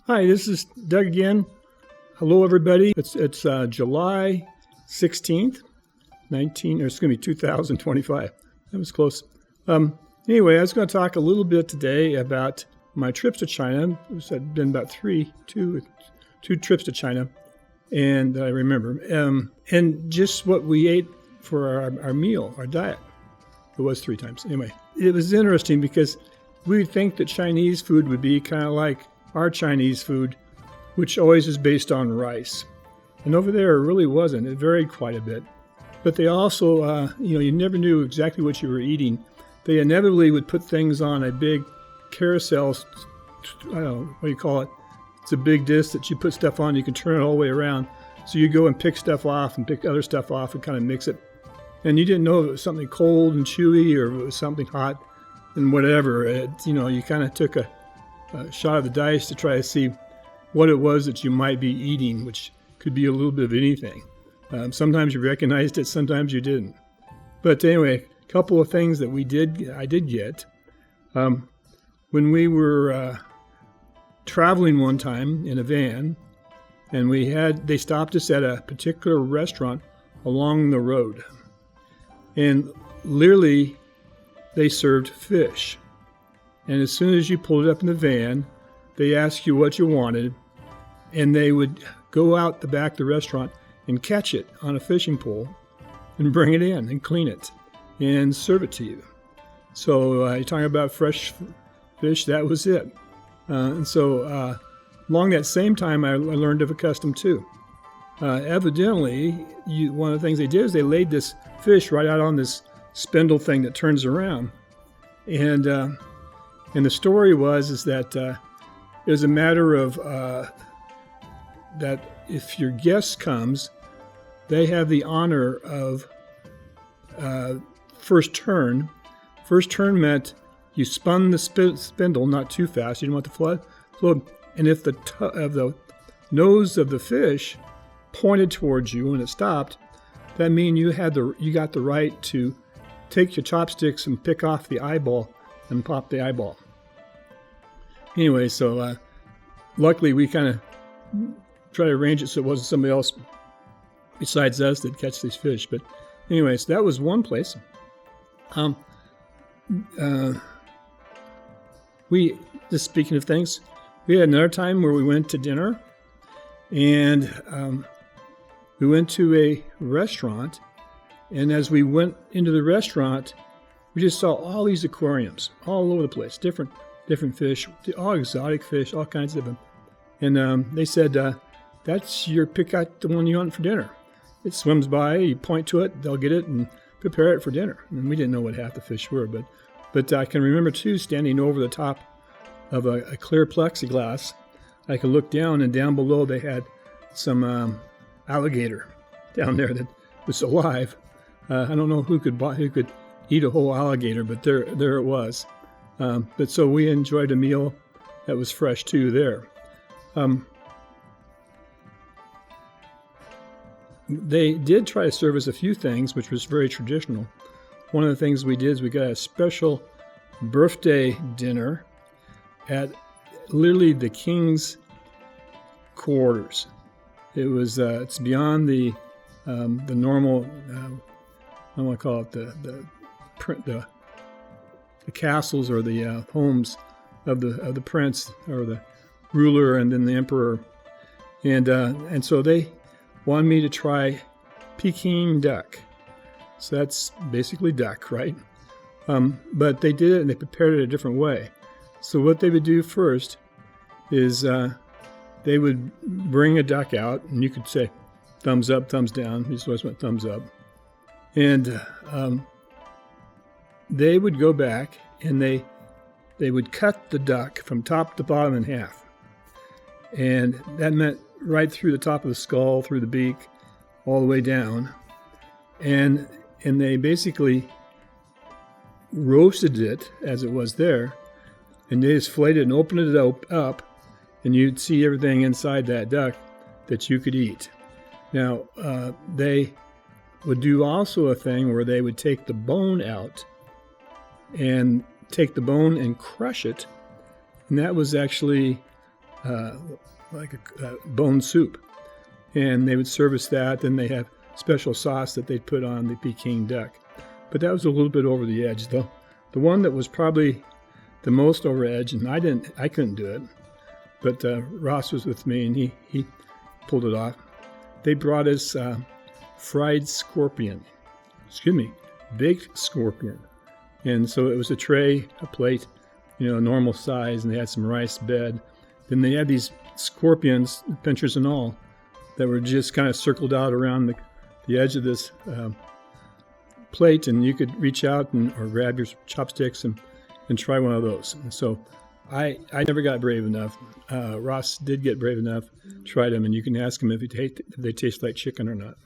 Hi, this is Doug again. Hello, everybody. It's July 16th, 2025. That was close. Anyway, I was going to talk a little bit today about my trips to China. I've been about two trips to China, and I remember, and just what we ate for our meal, our diet. It was 3 times. Anyway, it was interesting because we would think that Chinese food would be kind of like our Chinese food, which always is based on rice. And over there, it really wasn't. It varied quite a bit. But they also, you never knew exactly what you were eating. They inevitably would put things on a big carousel, I don't know, what do you call it? It's a big disc that you put stuff on. You can turn it all the way around. So you go and pick stuff off and pick other stuff off and kind of mix it. And you didn't know if it was something cold and chewy or if it was something hot and whatever. You kind of took a shot of the dice to try to see what it was that you might be eating, which could be a little bit of anything. Sometimes you recognized it, sometimes you didn't. But anyway, a couple of things that I did get. When we were traveling one time in a van, and they stopped us at a particular restaurant along the road. And literally, they served fish. And as soon as you pulled it up in the van, they asked you what you wanted, and they would go out the back of the restaurant and catch it on a fishing pole and bring it in and clean it and serve it to you. So you're talking about fresh fish, that was it. And so along that same time, I learned of a custom too. Evidently, one of the things they did is they laid this fish right out on this spindle thing that turns around. And the story is that it was a matter of that if your guest comes, they have the honor of first turn. First turn meant you spun the spindle not too fast. You didn't want the float. And if the nose of the fish pointed towards you when it stopped, that means you got the right to take your chopsticks and pick off the eyeball and pop the eyeball. Anyway, so luckily we kind of tried to arrange it so it wasn't somebody else besides us that catch these fish. But anyway, so that was one place. Just speaking of things, we had another time where we went to dinner, and we went to a restaurant, and as we went into the restaurant, we just saw all these aquariums all over the place, different fish, all exotic fish, all kinds of them. And they said, that's your pick out the one you want for dinner. It swims by, you point to it, they'll get it and prepare it for dinner. And we didn't know what half the fish were, but I can remember too, standing over the top of a clear plexiglass. I could look down, and down below they had some alligator down there that was alive. I don't know who could eat a whole alligator, but there it was. But so we enjoyed a meal that was fresh too there. They did try to serve us a few things, which was very traditional. One of the things we did is we got a special birthday dinner at literally the king's quarters. It was it's beyond the normal. I want to call it the castles or the homes of the prince or the ruler and then the emperor, and so they wanted me to try Peking duck. So that's basically duck, right? But they did it and they prepared it a different way. So what they would do first is they would bring a duck out, and you could say thumbs up, thumbs down. We just always went thumbs up. And they would go back and they would cut the duck from top to bottom in half. And that meant right through the top of the skull, through the beak, all the way down. And they basically roasted it as it was there, and they just flayed it and opened it up, and you'd see everything inside that duck that you could eat. Now, they would do also a thing where they would take the bone out and take the bone and crush it, and that was actually like a bone soup. And they would service that. Then they have special sauce that they'd put on the Peking duck. But that was a little bit over the edge, though. The one that was probably the most over edge, and I couldn't do it, but Ross was with me, and he pulled it off. They brought us fried scorpion. Baked scorpion. And so it was a tray, a plate, normal size, and they had some rice bed. Then they had these scorpions, pinchers and all, that were just kind of circled out around the edge of this plate, and you could reach out or grab your chopsticks and try one of those. And so I never got brave enough. Ross did get brave enough, tried them, and you can ask him if they taste like chicken or not.